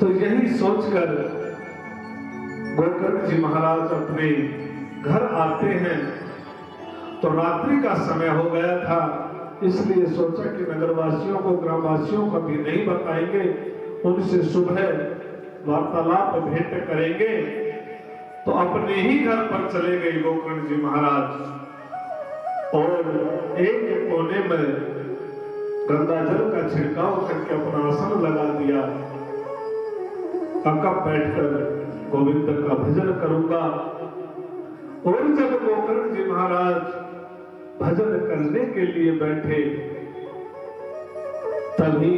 तो यही सोचकर गोकर्ण जी महाराज अपने घर आते हैं तो रात्रि का समय हो गया था, इसलिए सोचा कि नगरवासियों को, ग्रामवासियों को भी नहीं बताएंगे, उनसे सुबह वार्तालाप भेंट करेंगे। तो अपने ही घर पर चले गए गोकर्ण जी महाराज और एक कोने में गंगा जल का छिड़काव करके अपना आसन लगा दिया। अकब बैठकर गोविंद का भजन करूंगा। और जब गोकर्ण जी महाराज भजन करने के लिए बैठे तभी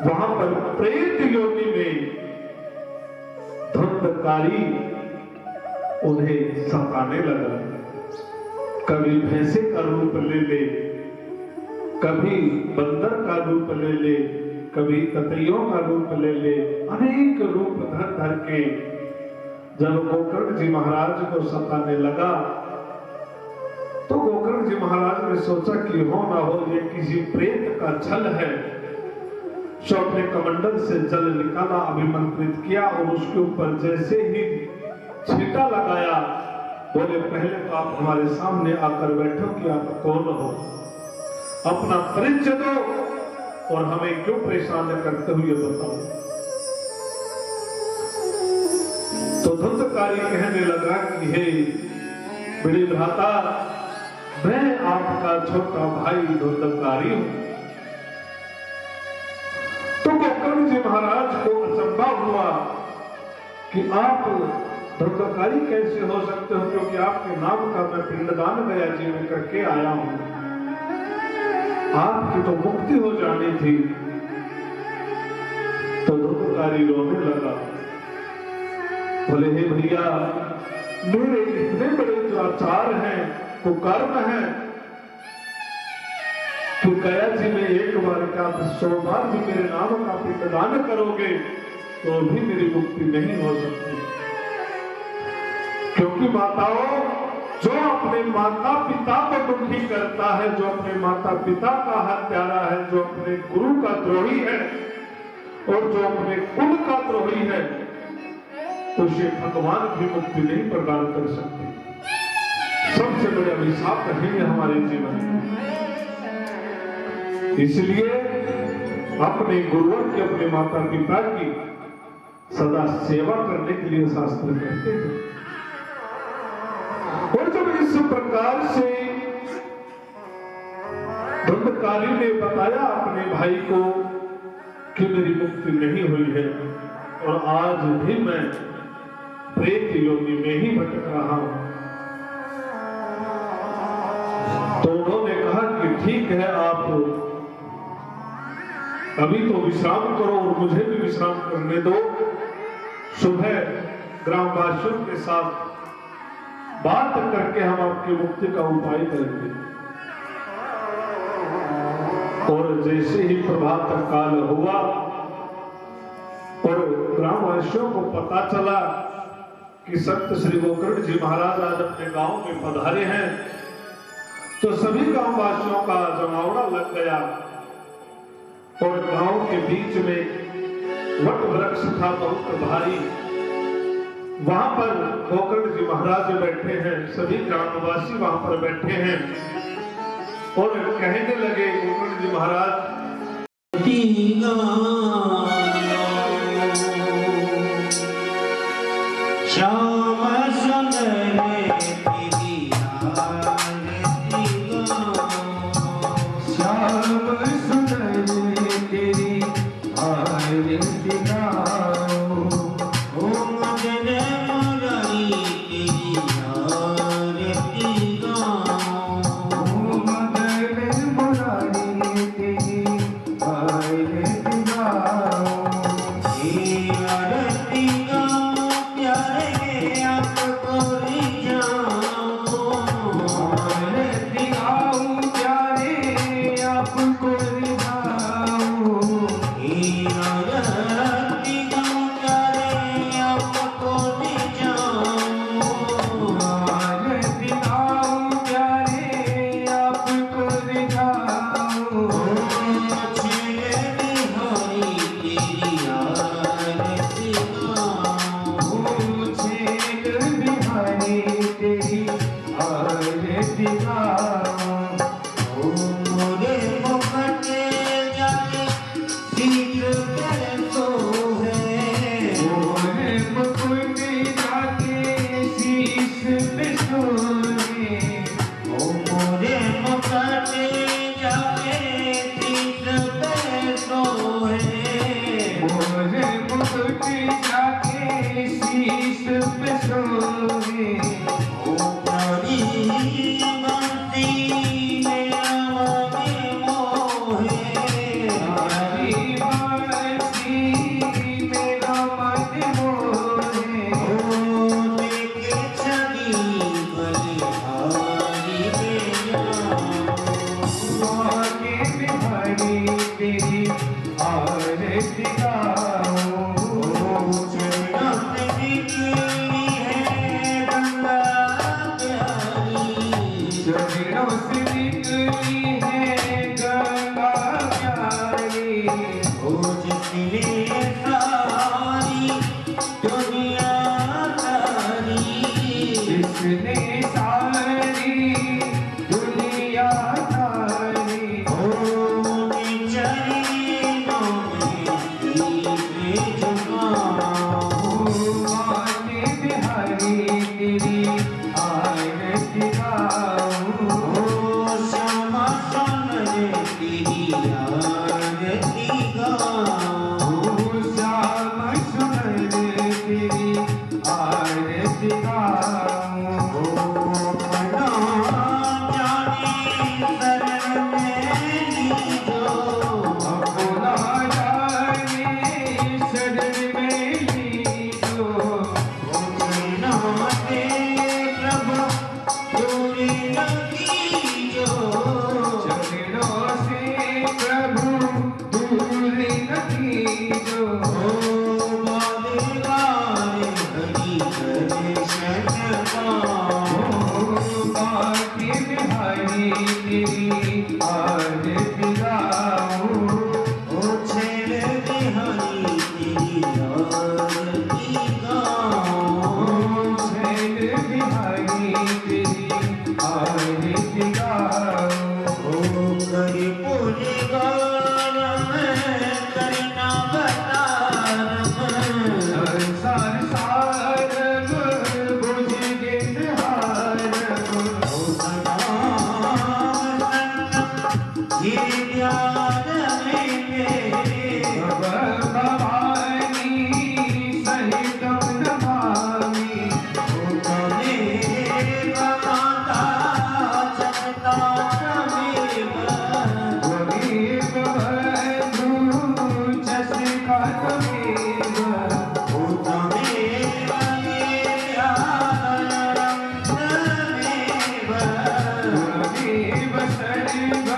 वहां पर प्रेत योनि में धुंधकारी उन्हें सताने लगा। कभी भैंसे का रूप ले ले, कभी बंदर का रूप ले ले, कभी ततैयों का रूप ले ले, अनेक रूप धर धर के जब गोकर्ण जी महाराज को सताने लगा तो गोकर्ण जी महाराज ने सोचा कि हो ना हो ये किसी प्रेत का छल है। सो अपने कमंडल से जल निकाला, अभिमंत्रित किया और उसके ऊपर जैसे ही छींटा लगाया, बोले पहले तो आप हमारे सामने आकर बैठो कि आप कौन हो, अपना परिचय दो और हमें क्यों परेशान करते हुए बताओ। तो धुंधकारी कहने लगा कि हे बड़े भ्राता, मैं आपका छोटा भाई धुंधकारी हूं। तो गोकर्ण जी महाराज को अचंभा हुआ कि आप धुंधकारी कैसे हो सकते हो, क्योंकि आपके नाम का मैं पिंडदान गया जी में करके आया हूं, आपकी तो मुक्ति हो जानी थी। तो धुंधकारी रोने लगा, बोले हे भैया, मेरे इतने बड़े जो आचार हैं, कुकर्म है कि गया जी में एक बार क्या 100 बार भी मेरे नाम का पिंडदान करोगे तो भी मेरी मुक्ति नहीं हो सकती। क्योंकि माताओं, जो अपने माता पिता को दुखी करता है, जो अपने माता पिता का हत्यारा है, जो अपने गुरु का द्रोही है और जो अपने कुल का द्रोही है, उसे भगवान भी मुक्ति नहीं प्रदान कर सकते। सबसे बड़े अभिशाप है हमारे जीवन में। इसलिए अपने गुरुओं की, अपने माता पिता की सदा सेवा करने के लिए शास्त्र कहते हैं। और जब इस प्रकार से धुंधकारी ने बताया अपने भाई को कि मेरी मुक्ति नहीं हुई है और आज भी मैं प्रेत योनि में ही भटक रहा हूं, तो उन्होंने कहा कि ठीक है, आप अभी तो विश्राम करो और मुझे भी विश्राम करने दो। सुबह ग्रामवासियों के साथ बात करके हम आपकी मुक्ति का उपाय करेंगे। और जैसे ही प्रभात काल हुआ और ग्रामवासियों को पता चला कि सत्य श्री गोकर्ण जी महाराज आज अपने गांव में पधारे हैं, तो सभी गांववासियों का जमावड़ा लग गया और गांव के बीच में वट वृक्ष था बहुत भारी, वहां पर गोकर्ण जी महाराज बैठे हैं, सभी ग्रामवासी वहां पर बैठे हैं और कहने लगे गोकर्ण जी महाराज, मुकुट जाके शीश पे सोए ओ प्यारी बंसी मेरा मन मोहे प्यारी बंसी मेरा मन मोहे ओ देखे छवि बलिहारी मेरा आगे बिहारी तेरी आरती गाऊं चरणों से निकली है गंगा प्यारी जिसने सारी दुनिया तारी आगे बिहारी तेरी आरती गाऊं श्याम सुंदर तेरी आरती गाऊं अपना जाने शरण में लीजो चरणों से प्रभु दूर न कीजो बाकी बिहारी तेरी आरती गाऊं छैल बिहारी तेरी आरती गाऊं संसार सारग बुझ गिरहार भवानी सहितम नमामि त्वमेव बन्धु जसिका त्वमेव त्वमेव सर्वं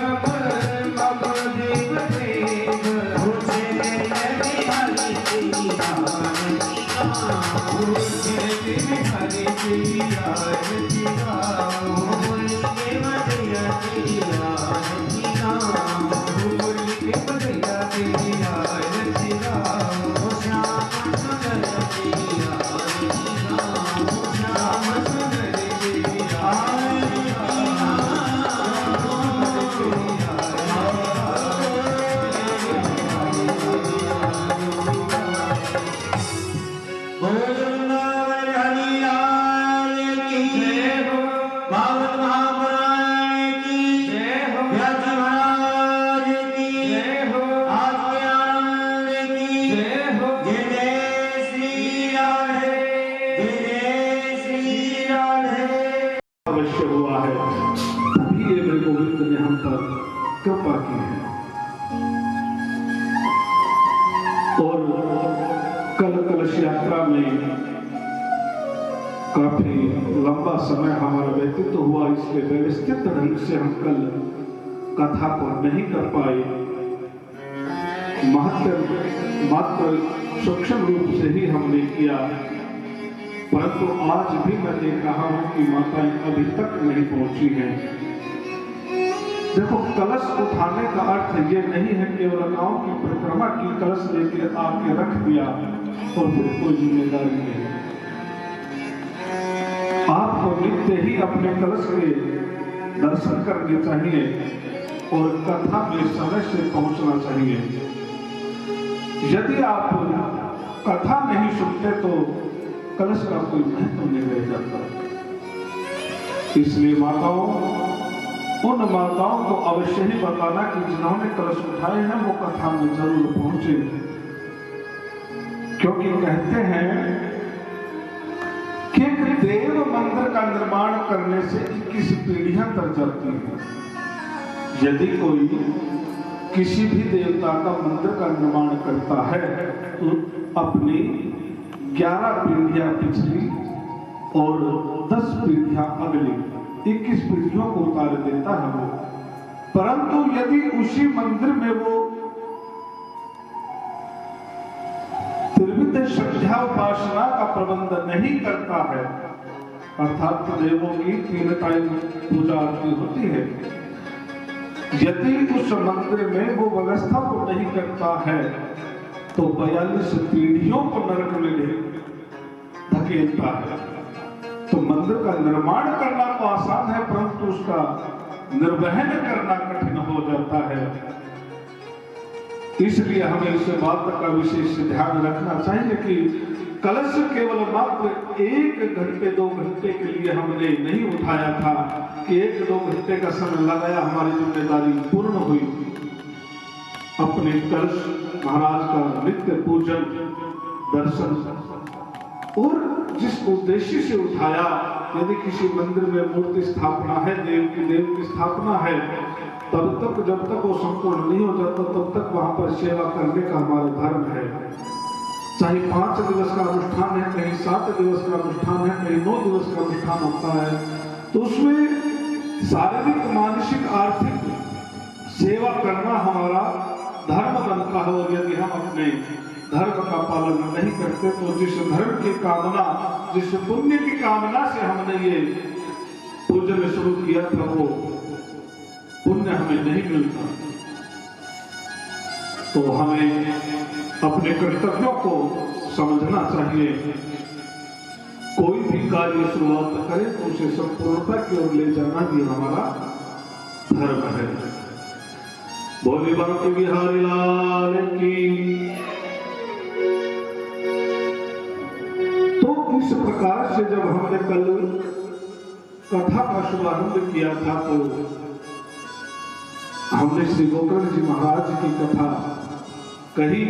मम देवदेव बिहारी तेरी आरती गाऊं बोल के बजैया तेरी आरती गाऊं श्याम सुंदर तेरी आरती अवश्य हुआ है, तभी ये मेरे गोविंद ने हम पर कृपा की है। और कल कलश यात्रा में काफी लंबा समय हमारा व्यतीत हुआ, इसलिए व्यवस्थित ढंग से हम कल कथा को नहीं कर पाए। मात्र सूक्ष्म रूप से ही हमने किया, परंतु आज भी मैं देख रहा हूं कि माताएं अभी तक नहीं पहुंची हैं। देखो, कलश उठाने का अर्थ ये नहीं है केवल गांव की परिक्रमा की, कलश लेके आके रख दिया और फिर कोई जिम्मेदारी नहीं। आपको नित्य ही अपने कलश के दर्शन करने चाहिए और कथा में समय से पहुंचना चाहिए। यदि आप कथा नहीं सुनते तो कलश का कोई महत्व नहीं रह जाता। इसलिए माताओं, उन माताओं को अवश्य ही बताना कि जिन्होंने कलश उठाए हैं वो कथा में जरूर पहुंचे। क्योंकि कहते हैं कि एक देव मंदिर का निर्माण करने से 21 पीढ़ियां तर जाती हैं। यदि कोई किसी भी देवता का मंदिर का निर्माण करता है तो अपनी 11 पीढ़ियां पिछली और 10 पीढ़ियां अगली 21 पीढ़ियों को उतार देता है वो। परंतु यदि उसी मंदिर में वो त्रिविध श्रद्धा उपासना का प्रबंध नहीं करता है, अर्थात देवों की 3 टाइम पूजा आरती होती है, यदि उस मंदिर में वो व्यवस्था को नहीं करता है तो 42 पीढ़ियों को नरक में धकेलता है। तो मंदिर का निर्माण करना तो आसान है, परंतु उसका निर्वहन करना कठिन हो जाता है। इसलिए हमें इस बात का विशेष ध्यान रखना चाहिए कि कलश केवल मात्र 1 घंटे 2 घंटे के लिए हमने नहीं उठाया था कि 1-2 घंटे का समय लगाया, हमारी जिम्मेदारी पूर्ण हुई। अपने कलश महाराज का नित्य पूजन दर्शन और जिस उद्देश्य से उठाया, यदि किसी मंदिर में मूर्ति स्थापना है, देव की स्थापना है, तब तक जब तक वो संपूर्ण नहीं हो जाता तब तक वहां पर सेवा करने का हमारा धर्म है। चाहे 5 दिवस का अनुष्ठान है, कहीं 7 दिवस का अनुष्ठान है, कहीं 9 दिवस का अनुष्ठान होता है, तो उसमें शारीरिक मानसिक आर्थिक सेवा करना हमारा धर्म बनता है। और यदि हम अपने धर्म का पालन नहीं करते तो जिस धर्म की कामना, जिस पुण्य की कामना से हमने ये पूजन शुरू किया था वो पुण्य हमें नहीं मिलता। तो हमें अपने कर्तव्यों को समझना चाहिए। कोई भी कार्य शुरुआत करें तो उसे संपूर्णता की ओर ले जाना भी हमारा धर्म है। बोले बांके बिहारी लाल की। तो इस प्रकार से जब हमने कल कथा का शुभारंभ किया था तो हमने श्री गोकर्ण जी महाराज की कथा कही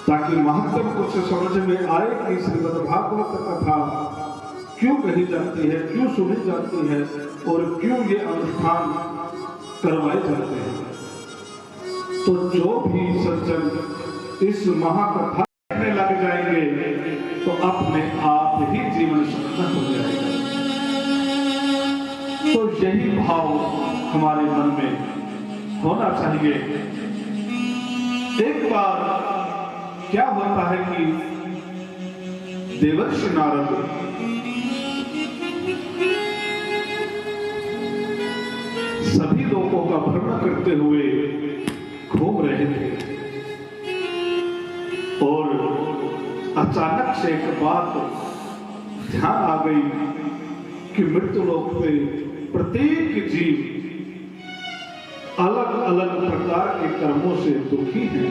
ताकि महत्व कुछ समझ में आए कि श्रीमद् भागवत कथा क्यों कही जाती है, क्यों सुनी जाती है और क्यों ये अनुष्ठान करवाए जाते हैं। तो जो भी सज्जन इस महाकथा करने लग जाएंगे तो अपने आप ही जीवन सफल हो जाएगा। तो यही भाव हमारे मन में होना चाहिए। एक बार क्या होता है कि देवर्षि नारद सभी लोगों का भ्रमण करते हुए घूम रहे थे और अचानक से एक बात ध्यान आ गई कि मृत्युलोक पे प्रत्येक जीव अलग अलग प्रकार के कर्मों से दुखी है।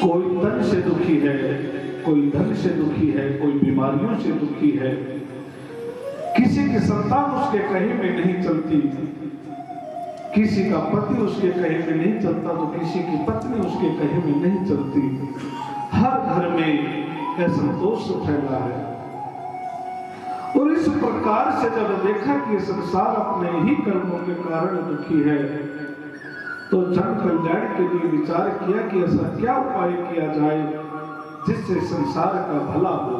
कोई तन से दुखी है, कोई धन से दुखी है, कोई बीमारियों से दुखी है, किसी की संतान उसके कहीं में नहीं चलती, किसी का पति उसके कहीं में नहीं चलता तो किसी की पत्नी उसके कहीं में नहीं चलती। हर घर में असंतोष फैला है। और इस प्रकार से जब देखा कि संसार अपने ही कर्मों के कारण दुखी है तो जन कल्याण के लिए विचार किया कि ऐसा क्या उपाय किया जाए जिससे संसार का भला हो।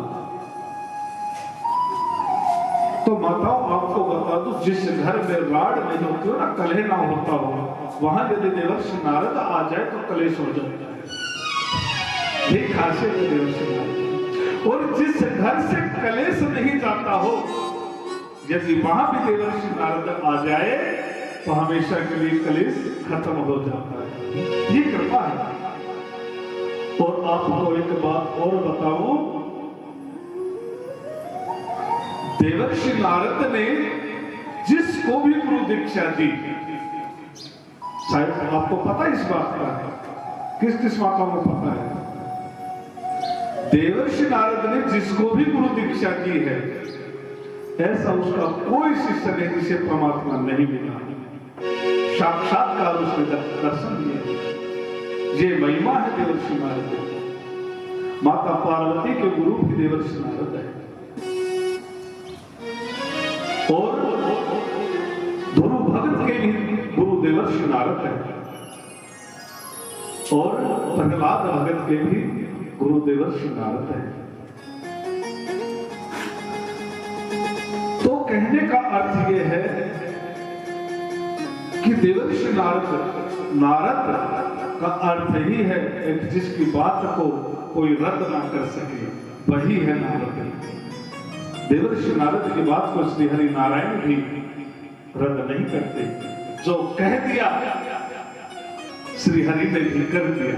तो माताओं आपको बता दूं, जिस घर में राड नहीं होती हो ना, कलह ना होता हो, वहां यदि देवर्षि नारद आ जाए तो कलेश हो जाता है। ये खासियत है देवर्षि नारद। और जिस घर से कलेश नहीं जाता हो, यदि वहां भी देवर्षि नारद आ जाए तो हमेशा के लिए कलेश खत्म हो जाता है। ये कृपा है। और आपको एक बात और बताऊं, देवर्षि नारद ने जिसको भी गुरु दीक्षा दी, शायद आपको पता इस बात का, किस किस बातों को पता है, देवर्षि नारद ने जिसको भी गुरु दीक्षा दी है ऐसा उसका कोई शिष्य नहीं जिसे परमात्मा नहीं मिला। साक्षात्कार उसने दर्शन दिया। ये महिमा है देवर्षि नारद की। माता पार्वती के गुरु भी देवर्षि नारद है और ध्रुव भगत के भी गुरु देवर्षि नारद है और प्रहलाद भगत के भी गुरु देवर्षि नारद है। तो कहने का अर्थ यह है कि देवर्षि नारद का अर्थ ही है एक जिसकी बात को कोई रद्द ना कर सके, वही है नारद। देवर्षि नारद की बात को श्री हरि नारायण भी रद्द नहीं करते। जो कह दिया श्री हरि ने भी कर दिया।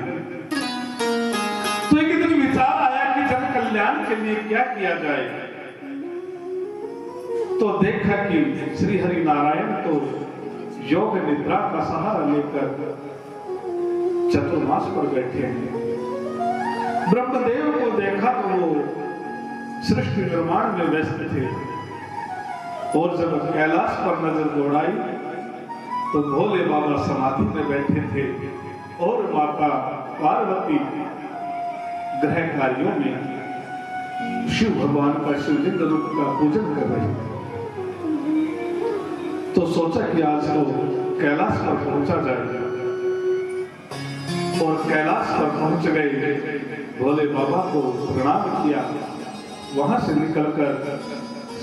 तो एक दिन विचार आया कि जन कल्याण के लिए क्या किया जाए। तो देखा कि श्री हरि नारायण तो योग निद्रा का सहारा लेकर चतुर्मास पर बैठे हैं। ब्रह्मदेव को देखा तो वो सृष्टि निर्माण में व्यस्त थे और जब कैलाश पर नजर दौड़ाई तो भोले बाबा समाधि में बैठे थे और माता पार्वती ग्रह कार्यों में शिव भगवान का शिवलिंग रूप का पूजन कर रहे थे। तो सोचा कि आज तो कैलाश पर पहुंचा जाएगा और कैलाश पर पहुंच गए। भोले बाबा को प्रणाम किया, वहां से निकलकर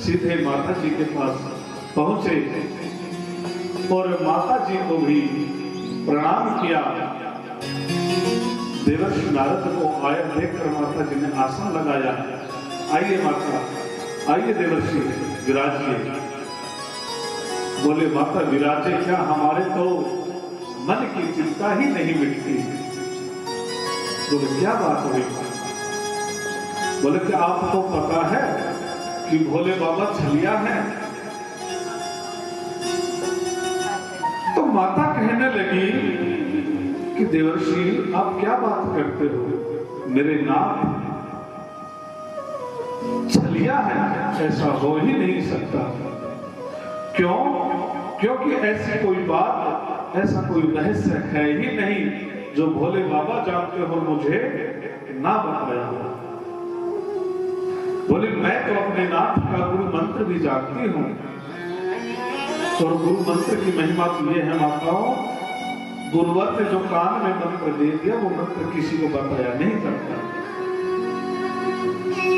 सीधे माता जी के पास पहुंचे और माता जी को भी प्रणाम किया। देवर्षि नारद को आया देखकर माता जी ने आसन लगाया। आइए माता, आइए देवर्षि विराजिए। बोले माता विराजे क्या, हमारे तो मन की चिंता ही नहीं मिटती। बोले क्या बात हुई? बोले कि आपको पता है कि भोले बाबा छलिया है? तो माता कहने लगी कि देवर्षि आप क्या बात करते हो, मेरे नाथ छलिया है, ऐसा हो ही नहीं सकता। क्यों? क्योंकि ऐसी कोई बात, ऐसा कोई रहस्य है ही नहीं जो भोले बाबा जानते हो मुझे ना बताया हो। बोले मैं तो अपने नाथ का गुरु मंत्र भी जानती हूं और गुरु मंत्र की महिमा तो ये है माताओं, गुरुवर ने जो कान में मंत्र दे दिया वो मंत्र किसी को बताया नहीं जाता,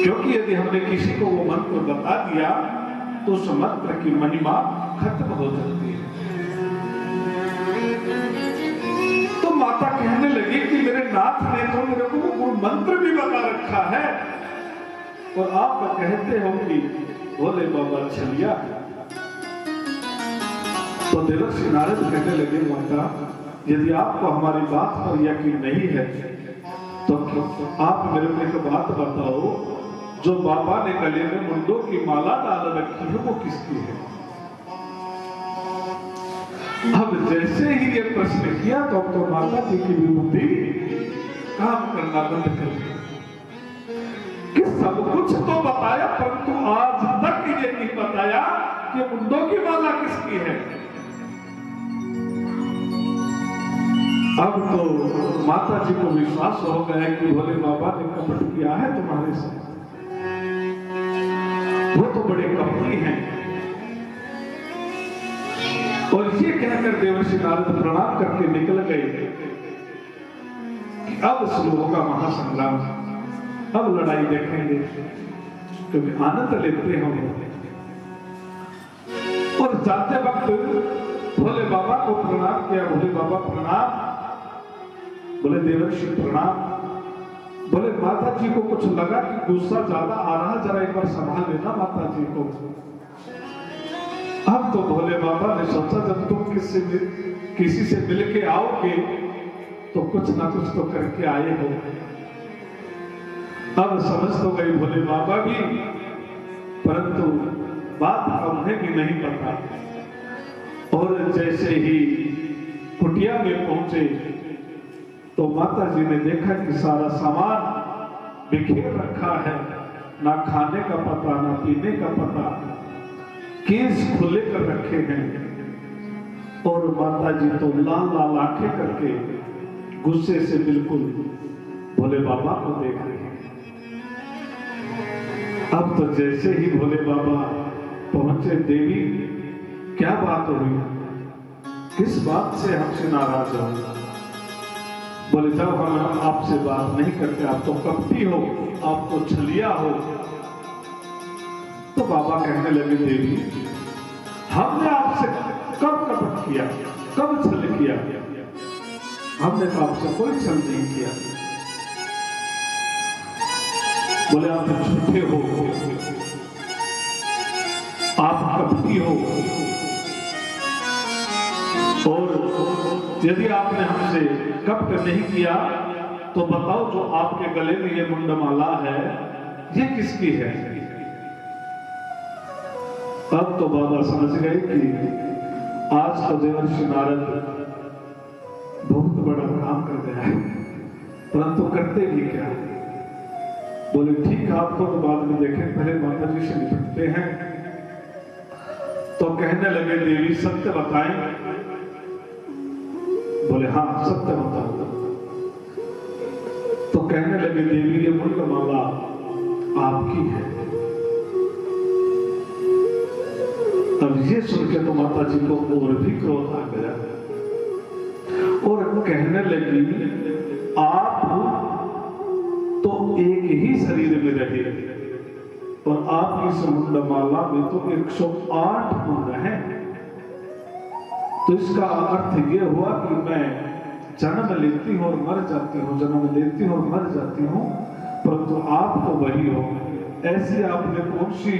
क्योंकि यदि हमने किसी को वो मंत्र बता दिया तो उस मंत्र की महिमा खत्म हो जाती है। तो माता कहने लगी कि मेरे नाथ ने तो मेरे को वो मंत्र भी बता रखा है और आप कहते हो कि भोले बाबा छलिया है। तो देवर्षि नारद कहने लगे माता यदि आपको हमारी बात पर यकीन नहीं है तो आप मेरे को एक बात बताओ, जो बाबा ने गले में मुंडों की माला डाल रखी है वो किसकी है? अब जैसे ही ये प्रश्न किया तो माता जी की विभूति काम करना बंद कर दिया कि सब कुछ तो बताया परंतु आज तक ये नहीं बताया कि मुंडों की माला किसकी है। अब तो माता जी को विश्वास हो गया कि भोले बाबा ने कपट किया है तुम्हारे साथ, वो तो बड़े कपटी हैं। और ये कहकर देवर्षि नारद प्रणाम करके निकल गए कि अब शुरू होगा महासंग्राम, अब लड़ाई देखेंगे, क्योंकि आनंद लेते हम। और जाते वक्त भोले बाबा को प्रणाम किया। भोले बाबा प्रणाम। बोले देवर्षि प्रणाम। बोले माता जी को कुछ लगा कि गुस्सा ज्यादा आ रहा, जरा एक बार संभाल लेना माता जी को। अब तो भोले बाबा ने सोचा जब तुम किसी से मिल के आओगे तो कुछ ना कुछ तो करके आए हो। अब समझ तो गई भोले बाबा भी, परंतु बात उन्हें भी नहीं पता। और जैसे ही कुटिया में पहुंचे तो माता जी ने देखा कि सारा सामान बिखेर रखा है, ना खाने का पता ना पीने का पता, केस खुले कर रखे हैं। और माता जी तो लाल लाल आंखें करके गुस्से से बिल्कुल भोले बाबा को देख रहे हैं। अब तो जैसे ही भोले बाबा पहुंचे, देवी क्या बात हुई, किस बात से हमसे नाराज हो? बोले जब हम आपसे बात नहीं करते, आप तो कपटी हो, आप तो छलिया हो। तो बाबा कहने लगे, देवी हमने आपसे कब कपट किया, कब छल किया? हमने तो आपसे कोई छल नहीं किया। बोले आप झूठे हो, आप कपटी हो, और यदि आपने हमसे कपट नहीं किया तो बताओ जो आपके गले में ये मुंडमाला है ये किसकी है? अब तो बाबा समझ गए कि आज तो देवर्षि नारद बहुत बड़ा काम कर गया है, परंतु करते भी क्या? बोले ठीक है, आपको तो बाद में देखें, पहले माता जी से निपटते हैं। तो कहने लगे, देवी सत्य बताएं? बोले हाँ सत्य बताओ। तो कहने लगे, देवी ये मुंडमाला आपकी है। अब ये सुन के तो माता जी को और भी क्रोध आ गया और कहने लगी, आप तो एक ही शरीर में रहे और आपकी इस मुंडमाला में तो 108 मुंड हैं। तो इसका अर्थ ये हुआ कि मैं जन्म लेती हूँ और मर जाती हूँ, जन्म लेती हूँ और मर जाती हूँ, परंतु आप तो वही हो। ऐसी आपने कौन सी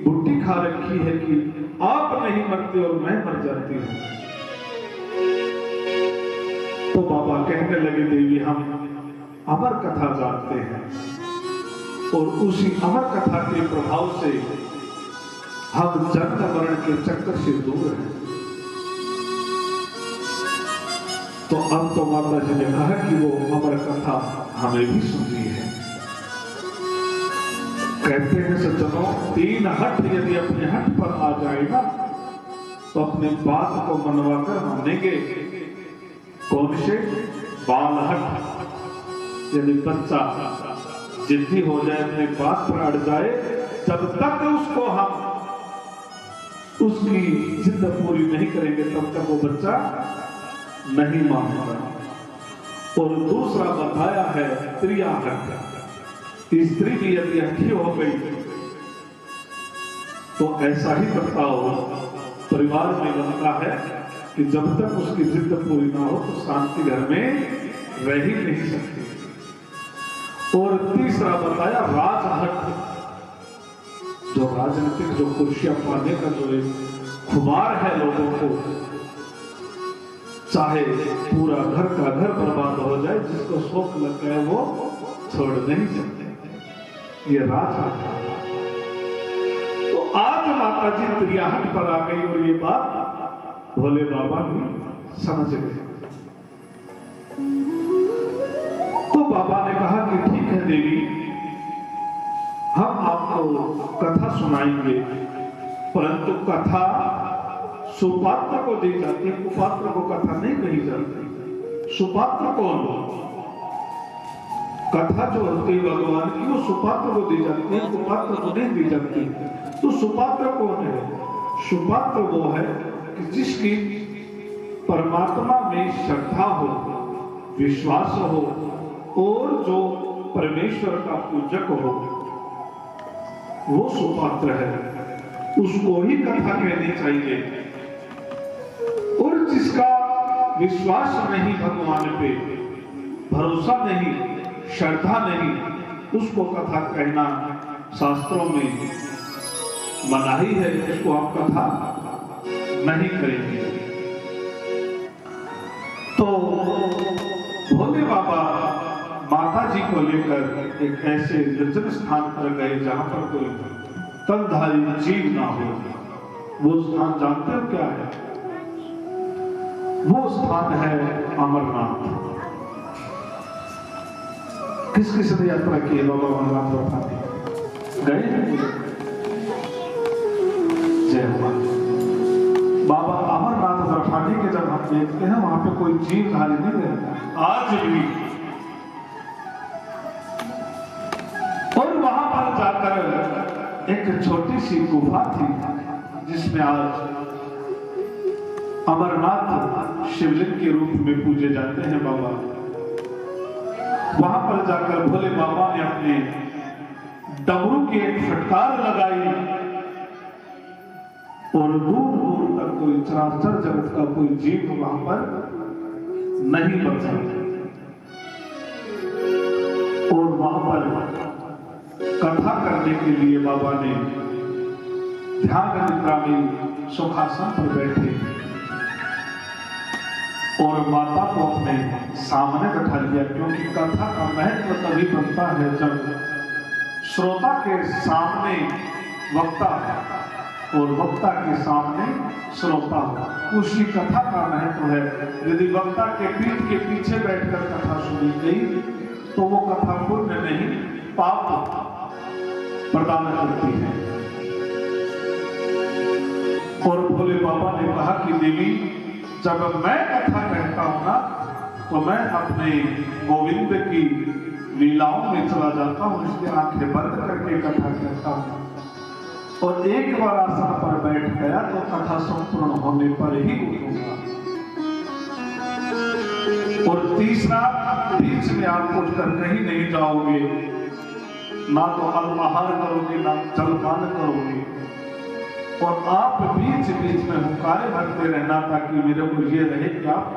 बुट्टी खा रखी है कि आप नहीं मरते और मैं मर जाती हूँ? तो बाबा कहने लगे, देवी हम अमर कथा जानते हैं और उसी अमर कथा के प्रभाव से हम जन्म मरण के चक्कर से दूर हैं। तो अब तो माता जी ने कहा कि वो अमर कथा हमें भी सुननी है। कहते हैं सज्जनों, 3 हट यदि अपने हट पर आ जाए ना तो अपने बात को मनवाकर मानेंगे। कौन से? बाल हट, यदि बच्चा जिद्दी हो जाए, अपने बात पर अड़ जाए, जब तक उसको हम उसकी जिद पूरी नहीं करेंगे तब तक वो बच्चा नहीं मानेगा। और दूसरा बताया है स्त्रिया हट, स्त्री भी यदि हठी हो गई तो ऐसा ही बर्ताव परिवार में बनता है कि जब तक उसकी जिद पूरी ना हो तो शांति घर में रह ही नहीं सकती। और तीसरा बताया राजहट, जो राजनीतिक जो कुर्सियां पाने का जो एक खुमार है लोगों को, चाहे पूरा घर का घर बर्बाद हो जाए, जिसको शौक लग गया वो छोड़ नहीं सकते, ये राजहट है। तो आज माता जी त्रियाहट पर आ गई और ये बात भोले बाबा भी समझ गए। तो बाबा ने कहा कि ठीक है देवी, हम आपको कथा सुनाएंगे, परंतु कथा सुपात्र को दी जाती है, कुपात्र को कथा नहीं कही जाती। सुपात्र कौन? कथा जो होती है भगवान की वो सुपात्र को दी जाती है, कुपात्र को नहीं दी जाती। तो सुपात्र कौन है? सुपात्र वो है कि जिसकी परमात्मा में श्रद्धा हो, विश्वास हो और जो परमेश्वर का पूजक हो, वो सुपात्र है, उसको ही कथा कहनी चाहिए। और जिसका विश्वास नहीं, भगवान पे भरोसा नहीं, श्रद्धा नहीं, उसको कथा कहना शास्त्रों में मनाही है, उसको आप कथा नहीं करेंगे। तो भोले बाबा माता जी को लेकर एक ऐसे निर्जन स्थान पर गए जहां पर कोई तनधारी जीव ना हो। वो स्थान जानते हो क्या है? वो स्थान है अमरनाथ। किस किस ने यात्रा की है बाबा अमरनाथ बताते? गए? जय बाबा अमरनाथ बर्फानी के जब हम देखते हैं वहां पे कोई जीवधारी नहीं रहता आज भी। और वहां पर जाकर एक छोटी सी गुफा थी जिसमें आज अमरनाथ शिवलिंग के रूप में पूजे जाते हैं बाबा। वहां पर जाकर भोले बाबा ने अपने डमरू की एक फटकार लगाई और दूर दूर तक कोई चराचर जगत का कोई जीव वहां पर नहीं बच सकता। और वहां पर कथा करने के लिए बाबा ने ध्यान निद्रा में सुखासन पर बैठे और माता को अपने सामने बैठा लिया, क्योंकि कथा का महत्व तभी बनता है जब श्रोता के सामने वक्ता और वक्ता के सामने श्रोता हो। उसी कथा का महत्व है। यदि वक्ता के पीठ के पीछे बैठकर कथा सुनी गई तो वो कथा पुण्य नहीं पाप प्रदान करती है। और भोले बाबा ने कहा कि देवी, जब मैं कथा कहता हूं ना तो मैं अपने गोविंद की लीलाओं में चला जाता हूं, इसलिए आंखें बंद करके कथा कहता हूं। और एक बार आसन पर बैठ गया तो कथा संपूर्ण होने पर ही उठूंगा। और तीसरा, बीच में आप उठकर कहीं नहीं जाओगे, ना तो अल्पाहार करोगे ना जलपान करोगे। और आप बीच बीच में हुंकारे भरते रहना ताकि मेरे को ये रहे कि आप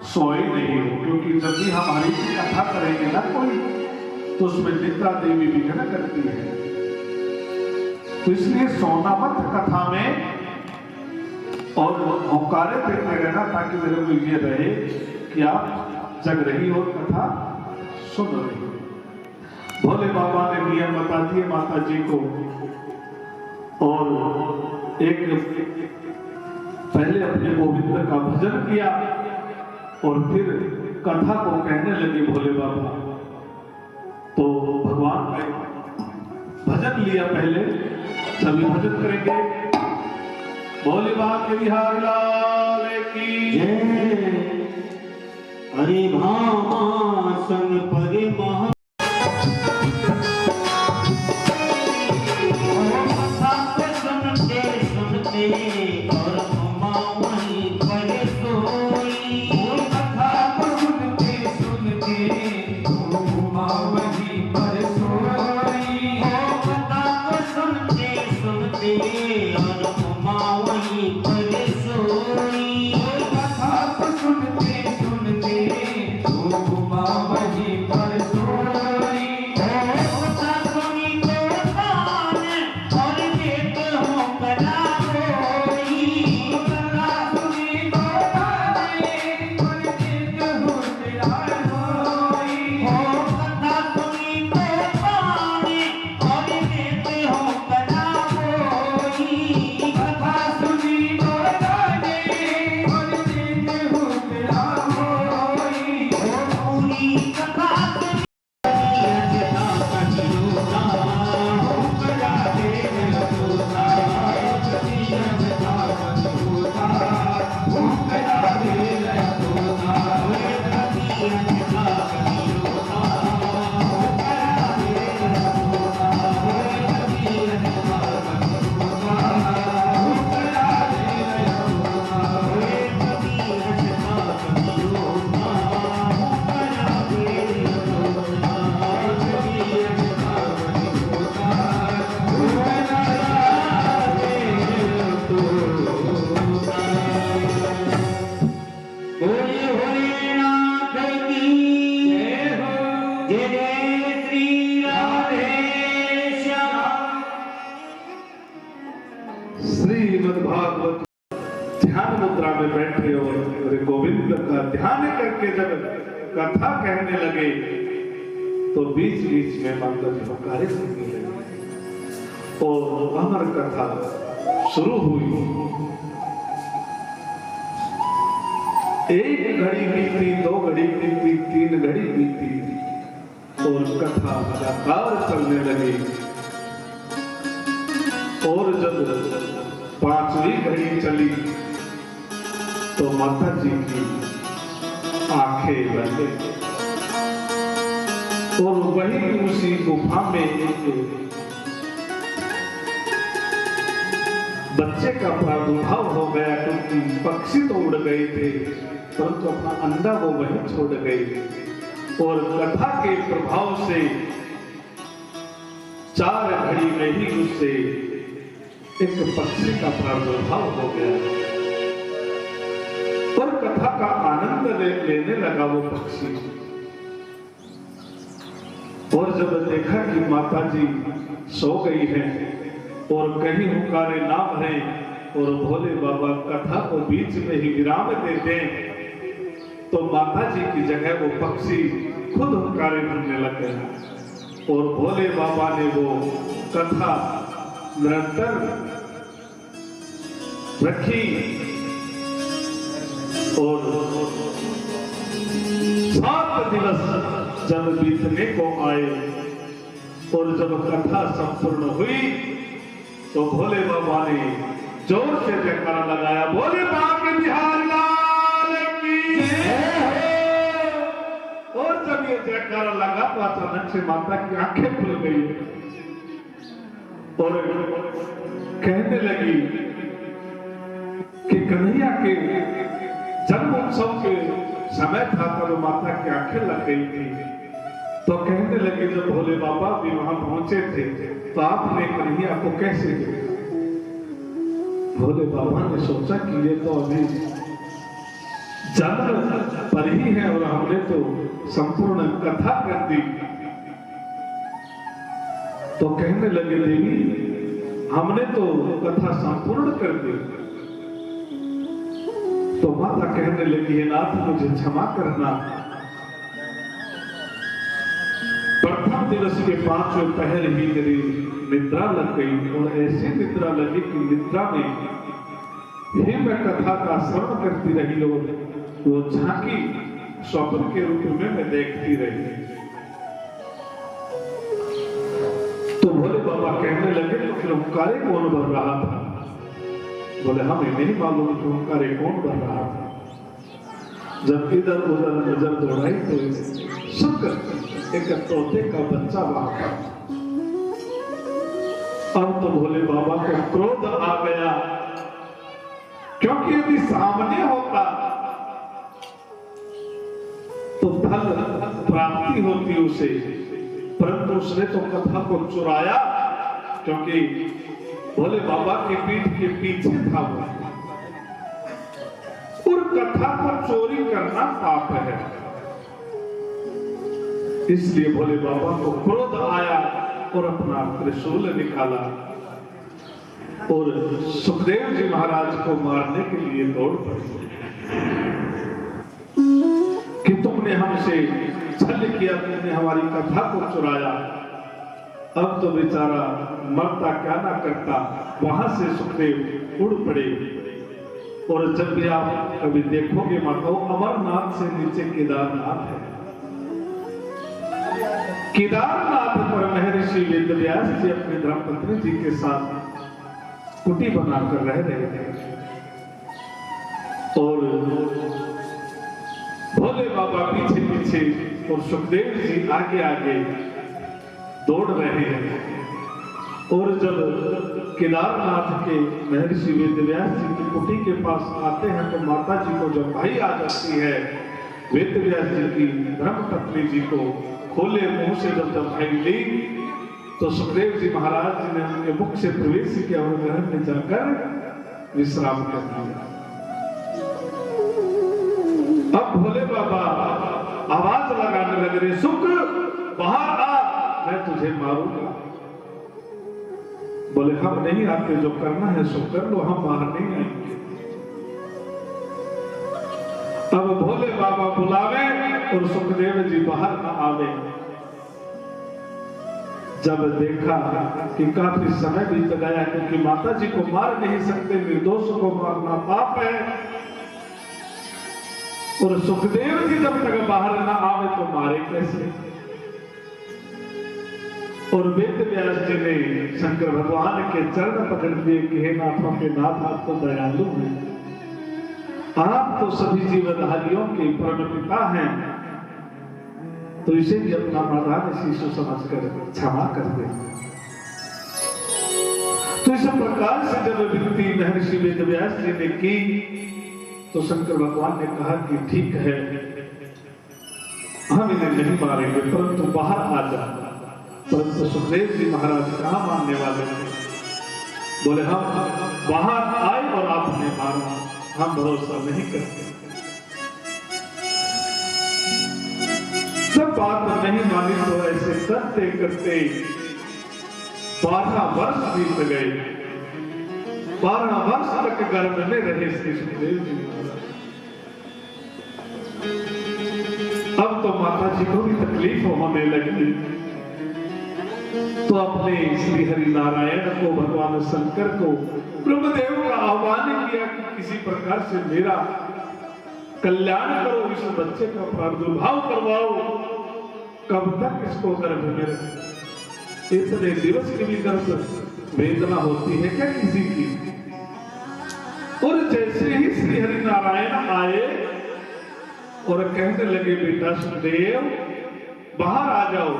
सोए नहीं हो, क्योंकि जब भी हम हरि की कथा करेंगे ना कोई, तो उसमें निद्रा देवी विघ्न करती है। तो इसलिए सोना मत कथा में और हुंकारे देते रहना ताकि मेरे को ये रहे कि आप जग रही और कथा सुन रही हो। भोले बाबा ने नियम बता दिए माता जी को। और एक पहले अपने गोविंद का भजन किया और फिर कथा को कहने लगे भोले बाबा। तो भगवान का भजन लिया, पहले सभी भजन करेंगे। भोले बाबा के बिहार लाल की जय। अरे भामासन परे महा और ममा वहीं पर सोई। कथा सुनते सुनते ममा वहीं पर सोई। कथा सुनते सुनते और ममा वहीं पर सोई। कथा सुनते सुनते ममा वहीं पर सोई। कथा सुनी तो कान और देख हो कला श्रीमद्भागवत ध्यान मुद्रा में बैठे और गोविंद का ध्यान करके जब कथा कहने लगे तो बीच बीच में माता जी पुकारे सुनने लगे और अमर कथा शुरू हुई। एक घड़ी बीती, 2 घड़ी बीती, 3 घड़ी बीती और कथा लगातार चलने लगी। और जब 5वीं घड़ी चली तो माता जी की आंखें बंद गई और वही उसी गुफा में एक बच्चे का प्रादुर्भाव हो गया, क्योंकि पक्षी तो उड़ गए थे परंतु अपना अंडा वो वहीं छोड़ गए। और कथा के प्रभाव से 4 घड़ी में ही उससे एक पक्षी का प्रादुर्भाव हो गया और कथा का आनंद लेने लगा वो पक्षी। और जब देखा कि माता जी सो गई है और कहीं हुंकारे ना भरे और भोले बाबा कथा को बीच में ही विराम दे दें, तो माता जी की जगह वो पक्षी खुद हुंकारे भरने लग गए और भोले बाबा ने वो कथा निरंतर रखी। और 7 दिवस जब बीतने को आए और जब कथा संपूर्ण हुई तो भोले बाबा ने जोर से जयकारा लगाया, भोले बाबा बिहार लाल की जय। और जब ये जयकारा लगा तो अचानक से माता की आंखें खुल गई और कहने लगी कि कन्हैया के जन्म उत्सव के समय था तब माता की आंखें लग गई थी। तो कहने लगे जब भोले बाबा भी वहां पहुंचे थे तो आपने कन्हैया को कैसे देखा? भोले बाबा ने सोचा कि ये तो अभी जन्म पर ही है और हमने तो संपूर्ण कथा कर दी। तो कहने लगे देवी हमने तो कथा संपूर्ण कर दी। तो माता कहने लगी, नाथ मुझे क्षमा करना, प्रथम दिवस के 5वें पहर ही मेरी निद्रा लग गई और ऐसी निद्रा लगी कि निद्रा में ही मैं कथा का श्रवण करती रही और वो झांकी स्वप्न के रूप में मैं देखती रही। तो भोले बाबा कहने लगे तो फिर हुंकारे कौन भर रहा था? बोले हमें नहीं मालूम कि हुंकारे कौन भर रहा था। जब इधर उधर नजर दौड़ाई तो शुक्र एक तोते का बच्चा वहां था। अब तो भोले बाबा को क्रोध आ गया, क्योंकि यदि सामने होता तो फल प्राप्ति होती उसे, परंतु उसने तो कथा को चुराया, क्योंकि भोले बाबा की पीठ के पीछे था वो, और कथा को चोरी करना पाप है। इसलिए भोले बाबा को क्रोध आया और अपना त्रिशूल निकाला और सुखदेव जी महाराज को मारने के लिए दौड़ पड़े कि तुमने हमसे छल किया, तुमने हमारी कथा को चुराया। अब तो बेचारा मरता क्या ना करता। वहां से सुखदेव उड़ पड़े। और जब भी आप कभी देखोगे माता, अमरनाथ से नीचे केदारनाथ है। केदारनाथ पर महर्षि वेदव्यास जी अपने धर्मपत्नी जी के साथ कुटी बनाकर रह रहे थे और भोले बाबा पीछे पीछे और सुखदेव जी आगे आगे दौड़ रहे हैं। और जब केदारनाथ के महर्षि वेदव्यास जी की कुटी के पास आते हैं तो माता जी को जब भाई आ जाती है, वेदव्यास जी की धर्मपत्नी जी को खोले मुंह से जब भाई ली तो सुखदेव जी महाराज जी ने उनके मुख से प्रवेश किया और घर में जाकर विश्राम कर लिया। अब भोले बाबा आवाज लगाने लग रहे, शुक्र बाहर आ, मैं तुझे मारूंगा। बोले हम नहीं आते, जो करना है सो कर लो, हम बाहर नहीं आएंगे। अब भोले बाबा बुलावे और सुखदेव जी बाहर न आवे। जब देखा कि काफी समय बीत गया, क्योंकि माता जी को मार नहीं सकते, निर्दोष को मारना पाप है, और सुखदेव जी जब तक बाहर ना आवे तो मारे कैसे? और वेदव्यास जी ने शंकर भगवान के चरण पकड़ दिए कि हे नाथों के नाथ, आप तो दयालु हैं, आप तो सभी जीवधारियों के परम पिता हैं, तो इसे भी अपना प्रधान शिशु समझकर क्षमा कर दे। तो इस प्रकार से जब विनती महर्षि वेदव्यास जी ने की तो शंकर भगवान ने कहा कि ठीक है, हम इन्हें नहीं मारेंगे, परंतु बाहर आ जा। परंतु सुखदेव जी महाराज कहाँ मानने वाले थे? बोले हम बाहर आए और आपने मारा, हम भरोसा नहीं करते। जब बात नहीं मानी तो ऐसे करते करते 12 वर्ष बीत गए। 12 वर्ष तक गर्भ में रहे श्री सुखदेव जी महाराज। अब तो माता जी को भी तकलीफ होने लगी, तो अपने श्री हरि नारायण को, भगवान शंकर को, ब्रह्मदेव का आह्वान किया कि किसी प्रकार से मेरा कल्याण करो, इस बच्चे का प्रादुर्भाव करवाओ। कब तक इसको गर्भ में रखें? इतने दिवस की भी गर्भ वेदना होती है क्या किसी की? और जैसे ही श्री हरि नारायण आए और कहने लगे बेटा सुखदेव बाहर आ जाओ,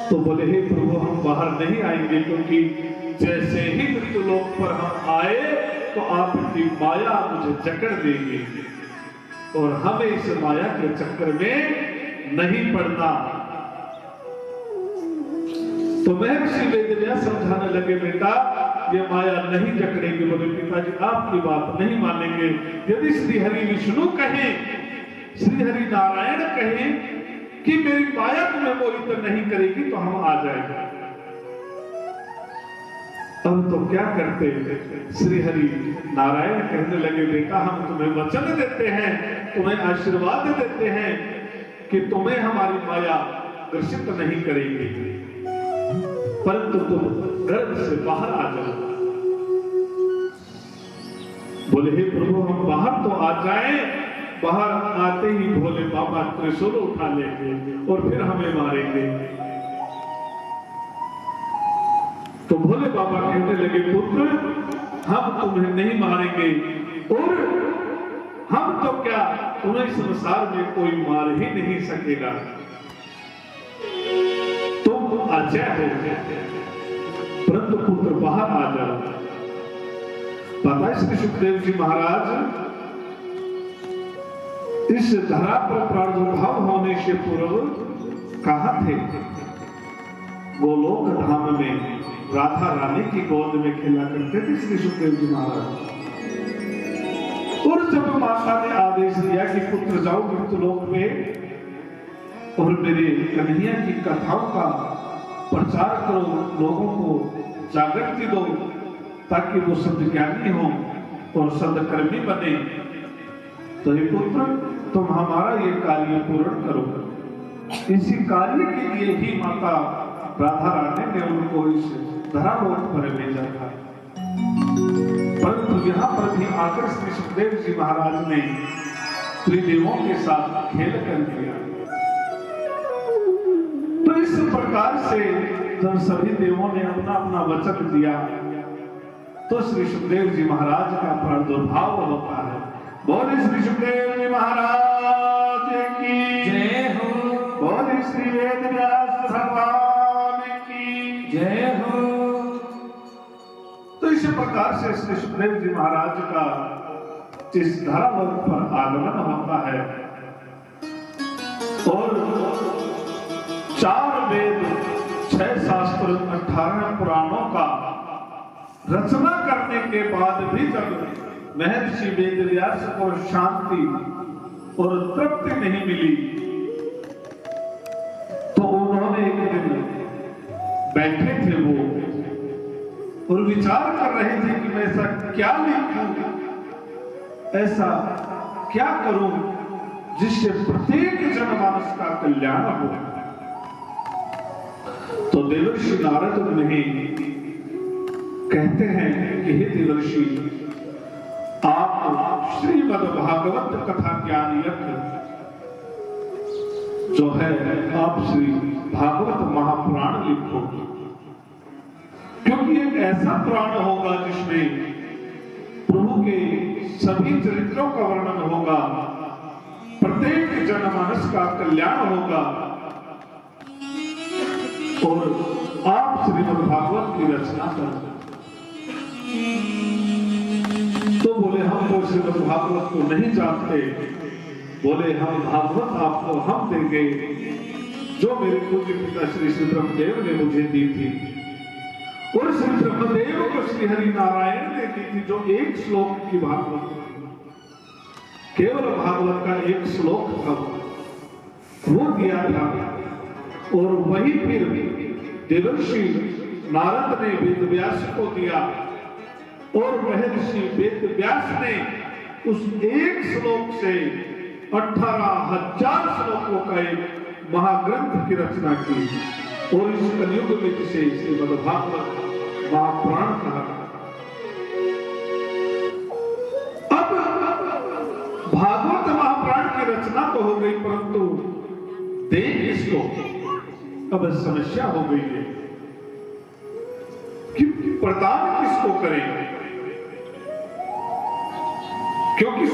तो बोले हे प्रभु हम बाहर नहीं आएंगे, क्योंकि जैसे ही मृत्युलोक पर हम आए तो आपकी माया मुझे जकड़ देगी और हमें इस माया के चक्कर में नहीं पड़ना। तो महर्षि वेदव्यास समझाने लगे बेटा ये माया नहीं जकड़ेगी। बोले पिताजी आपकी बात नहीं मानेंगे। यदि श्री हरि विष्णु कहें, श्री हरि नारायण कहें कि मेरी माया तुम्हें मोहित नहीं करेगी तो हम आ जाएंगे। अब तो क्या करते? श्री हरि नारायण कहने लगे बेटा हम तुम्हें वचन देते हैं, तुम्हें आशीर्वाद देते हैं कि तुम्हें हमारी माया ग्रसित नहीं करेगी, परंतु तुम गर्भ से बाहर आ जाओ। बोले हे प्रभु हम बाहर तो आ जाएं, बाहर आते ही भोले बाबा त्रिशूल उठा लेंगे और फिर हमें मारेंगे। तो भोले बाबा कहने लगे पुत्र हम तुम्हें नहीं मारेंगे, और हम तो क्या तुम्हें संसार में कोई मार ही नहीं सकेगा, तुम अजय हो, परंतु पुत्र बाहर आ जाओ। पता है श्री सुखदेव जी महाराज इस धरा पर प्रादुर्भाव होने से पूर्व कहाँ थे? गोलोक धाम में राधा रानी की गोद में खेला करते थे श्री सुखदेव जी महाराज। और जब माता ने आदेश दिया कि पुत्र जाओ मृत्युलोक में और मेरे कन्हैया की कथाओं का प्रचार करो, लोगों को जागृति दो ताकि वो सद्ज्ञानी हो और सदकर्मी बने, तो हे पुत्र तुम हमारा ये कार्य पूर्ण करो। इसी कार्य के लिए ही माता राधा रानी ने उनको इस धरालोक पर भेजा था। परंतु यहाँ पर भी आकर श्री सुखदेव जी महाराज ने त्रिदेवों के साथ खेल कर दिया। तो इस प्रकार से जब सभी देवों ने अपना अपना वचन दिया तो श्री सुखदेव जी महाराज का प्रादुर्भाव होता है। बोले श्री सुखदेव जी महाराज की जय हो, बोले श्री वेदव्यास भगवान की जय हो। तो इसी प्रकार से श्री सुखदेव जी महाराज का इस धरालोक पर आगमन होता है और 4 वेद 6 शास्त्र 18 पुराणों का रचना करने के बाद भी जब महर्षि वेदव्यास को शांति और तृप्ति नहीं मिली तो उन्होंने एक दिन बैठे थे वो और विचार कर रहे थे कि मैं ऐसा क्या लिखूं, ऐसा क्या करूं जिससे प्रत्येक जनमानस का कल्याण हो। तो देवर्षि नारद उन्हें कहते हैं कि हे देवर्षि आप श्रीमद् भागवत कथा ज्ञान यज्ञ जो है आप श्री भागवत महापुराण लिखो, क्योंकि एक ऐसा पुराण होगा जिसमें प्रभु के सभी चरित्रों का वर्णन होगा, प्रत्येक जनमानस का कल्याण होगा और आप श्रीमद् भागवत की रचना कर। तो बोले हम तो श्रीमद् भागवत को नहीं जानते। बोले हम भागवत आपको हम देंगे जो मेरे पूज्य पिता श्री श्री ब्रह्मदेव ने मुझे दी थी, और श्री ब्रह्मदेव को श्री हरि नारायण ने दी थी, जो एक श्लोक की भागवत, केवल भागवत का एक श्लोक था वो दिया था। और वही फिर देवर्षि नारद ने वेद व्यास को दिया, और महर्षि वेद व्यास ने उस एक श्लोक से 18,000 श्लोकों का एक महाग्रंथ की रचना की, और इस कलयुग में जिसे श्रीमद् भागवत महापुराण कहा। अब भागवत महापुराण की रचना तो हो गई, परंतु देव इसको अब समस्या हो गई है कि प्रदान किसको करें, क्योंकि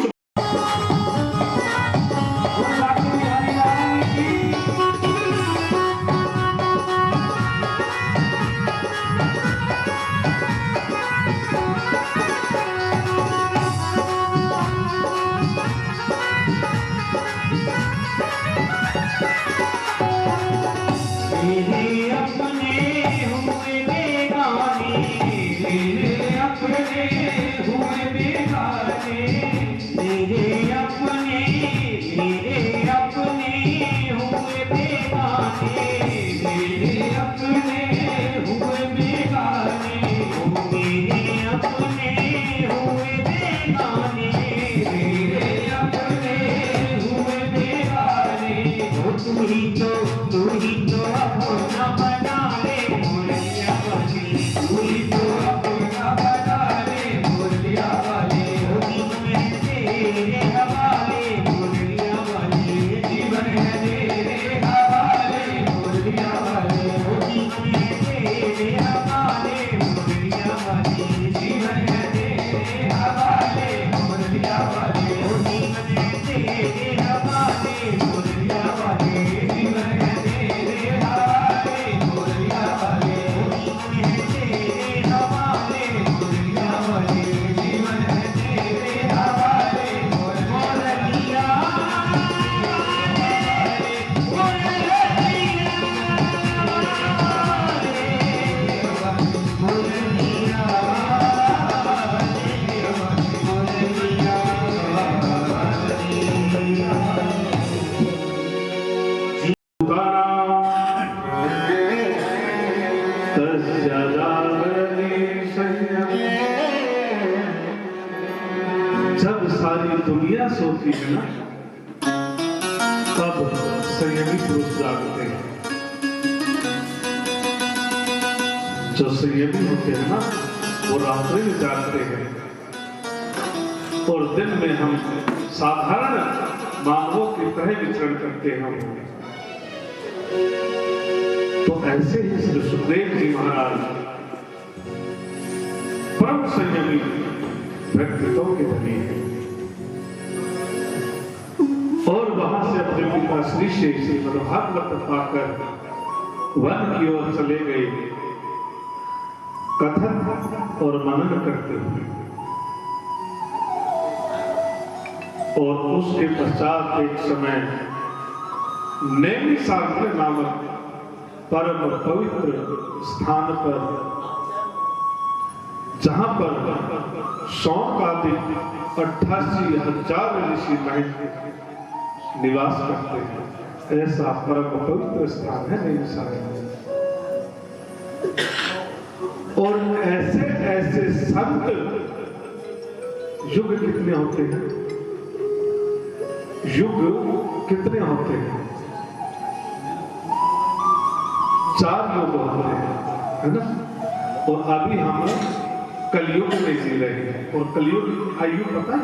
जब सारी दुनिया सोती है ना, तब संयमी पुरुष जागते हैं। जो संयमी होते हैं ना, वो रात्रि में जागते हैं, और दिन में हम साधारण मानवों की तरह विचरण करते हैं। तो ऐसे ही श्री सुखदेव जी महाराज परम संयमी व्यक्तित्व के धनी है, और वहां से अपने पिता श्री से श्रीमद् भागवत पाकर वन की ओर चले गए, कथन और मनन करते हुए। और उसके पश्चात एक समय नैमिषारण्य नामक परम पवित्र स्थान पर, जहां पर शौनकादिक 88,000 ऋषि निवास करते हैं, ऐसा परम पवित्र स्थान है नैमिषारण्य। और ऐसे ऐसे संत युग कितने होते हैं, युग कितने होते हैं, 4 युग होते हैं, है ना। और अभी हम कलयुग में जी रहे हैं, और कलयुग की आयु पता है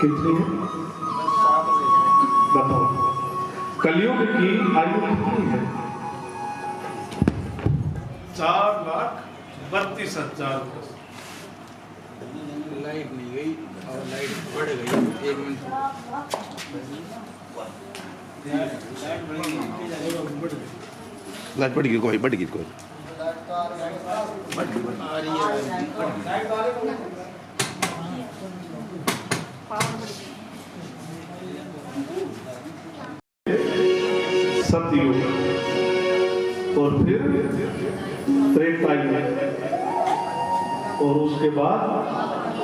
कितनी है? बताओ, कलयुग की आयु कितनी है? 4,32,000। लाइट नहीं गई और लाइट बढ़ गई 1 मिनट। लाइट बढ़ गई कोई, बढ़ गई कोई। आ रही है। सतयुग और फिर त्रेता युग और उसके बाद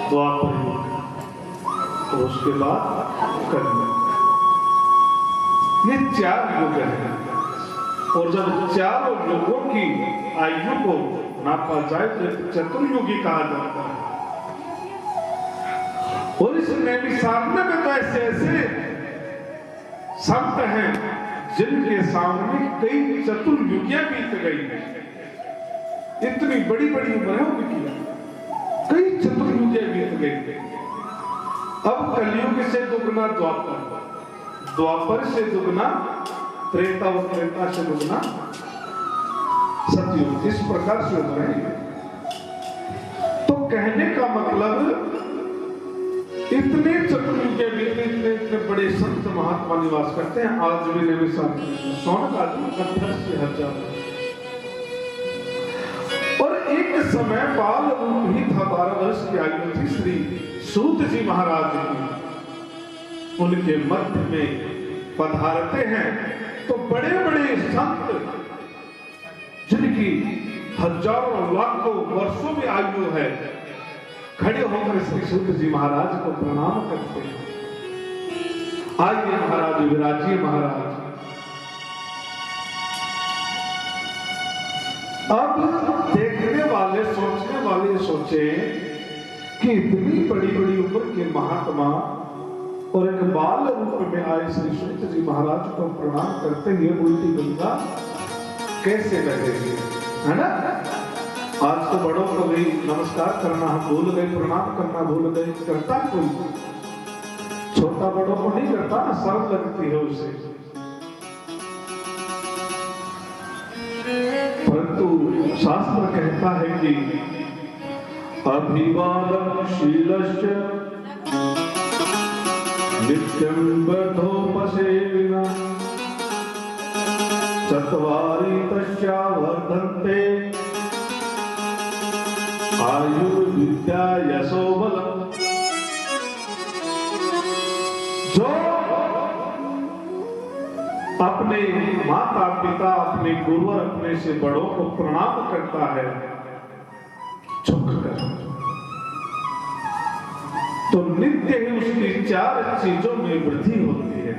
द्वापर युग और उसके बाद कलयुग। ये 4 युग हैं और जब चारों युगों की आयु को नापा जाए तो चतुर्युगी कहा जाता है। और इस नैमिषारण्य में तो ऐसे ऐसे संत हैं जिनके सामने कई चतुर्युगियां बीत गई हैं। इतनी बड़ी बड़ी उम्र है उनकी, कई चतुर्युगियां बीत गई। अब कलयुग से दुगना द्वापर, द्वापर से दुगना त्रेता और त्रेता से दुगना सतयुग, इस प्रकार से हो रहे हैं। तो कहने का मतलब इतने चतुर्युगे बीते, इतने बड़े संत महात्मा निवास करते हैं। आज भी नैमिषारण्य सोनक आदमी 18,000 और एक समय बाल रूप ही था, 12 वर्ष की आयु थी श्री सूत जी महाराज की। उनके मध्य में पधारते हैं तो बड़े बड़े संत जिनकी हजारों लाखों वर्षों में आयु है, खड़े होकर श्री सूत जी महाराज को प्रणाम करते हैं। आइए महाराज, विराजिए महाराज। अब देखने वाले, सोचने वाले सोचे कि इतनी बड़ी बड़ी उम्र के महात्मा और एक बाल रूप में आए श्री सूत जी महाराज को प्रणाम करते हुए उल्टी गंगा कैसे बहेगी, है ना। आज तो बड़ों को भी नमस्कार करना हम भूल गए, प्रणाम करना भूल गए। करता कोई छोटा बड़ों को नहीं करता ना, शर्म लगती है उसे। परंतु शास्त्र कहता है कि अभिवादन शीलस्य नित्यं बद्धोपसेविना चत्वारि तस्या वर्धन्ते आयु विद्या यशो बलम्। जो अपने माता पिता, अपने गुरु, अपने से बड़ों को प्रणाम करता है झुककर, तो नित्य ही उसकी 4 चीजों में वृद्धि होती है।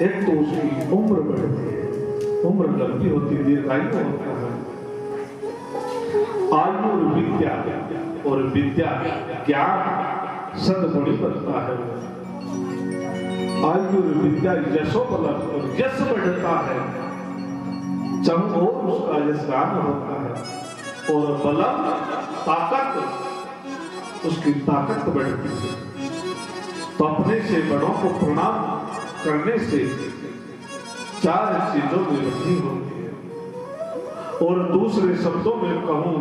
एक तो उसकी उम्र बढ़ती है, उम्र लंबी होती है, दीर्घायु होता है। आयु और विद्या, और विद्या ज्ञान सद्गुणी बनता है। आयु और विद्या यशो बलम, और यश बढ़ता है जब और उसका यशगान होता है। और बलम ताकत, उसकी ताकत बढ़ती है। तो अपने से बड़ों को प्रणाम करने से 4 चीजों में वृद्धि होती है। और दूसरे शब्दों में कहूं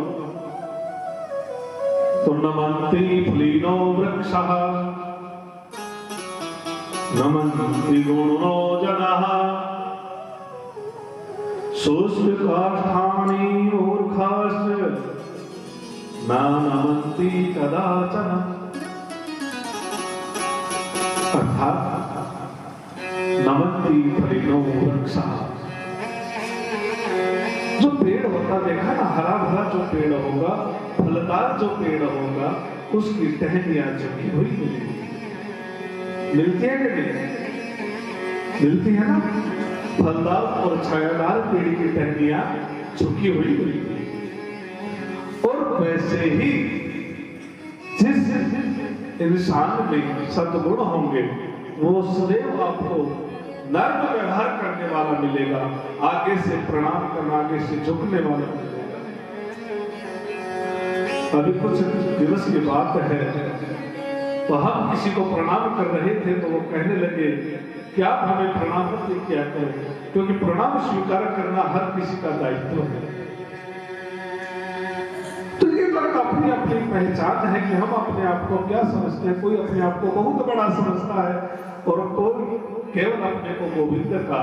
तो नमन्ति फलीनो वृक्षः नमन्ति गुणो जनः शुष्काष्ठानि मूर्खाश्च न नमन्ति कदाचन। अर्थात नमन्ति फलीनो वृक्षः, जो पेड़ होता देखा ना, हरा भरा जो पेड़ होगा, फलदार जो पेड़ होगा, उसकी टहनियां झुकी हुई मिलेगी। मिलती है कि नहीं? मिलती है ना। फलदार और छायादार पेड़ की टहनियां झुकी हुई मिलेगी। और वैसे ही जिस इंसान में सद्गुण होंगे वो सदैव आपको नर्म व्यवहार करने वाला मिलेगा, आगे से प्रणाम करना, आगे से झुकने वाला मिलेगा। अभी कुछ दिवस की बात है, तो हम किसी को प्रणाम कर रहे थे तो वो कहने लगे कि आप हमें प्रणाम नहीं किया करें, क्योंकि प्रणाम स्वीकार करना हर किसी का दायित्व है। तो ये तक अपनी अपनी पहचान है कि हम अपने आप को क्या समझते हैं। कोई अपने आप को बहुत बड़ा समझता है और कोई केवल अपने को गोविंद का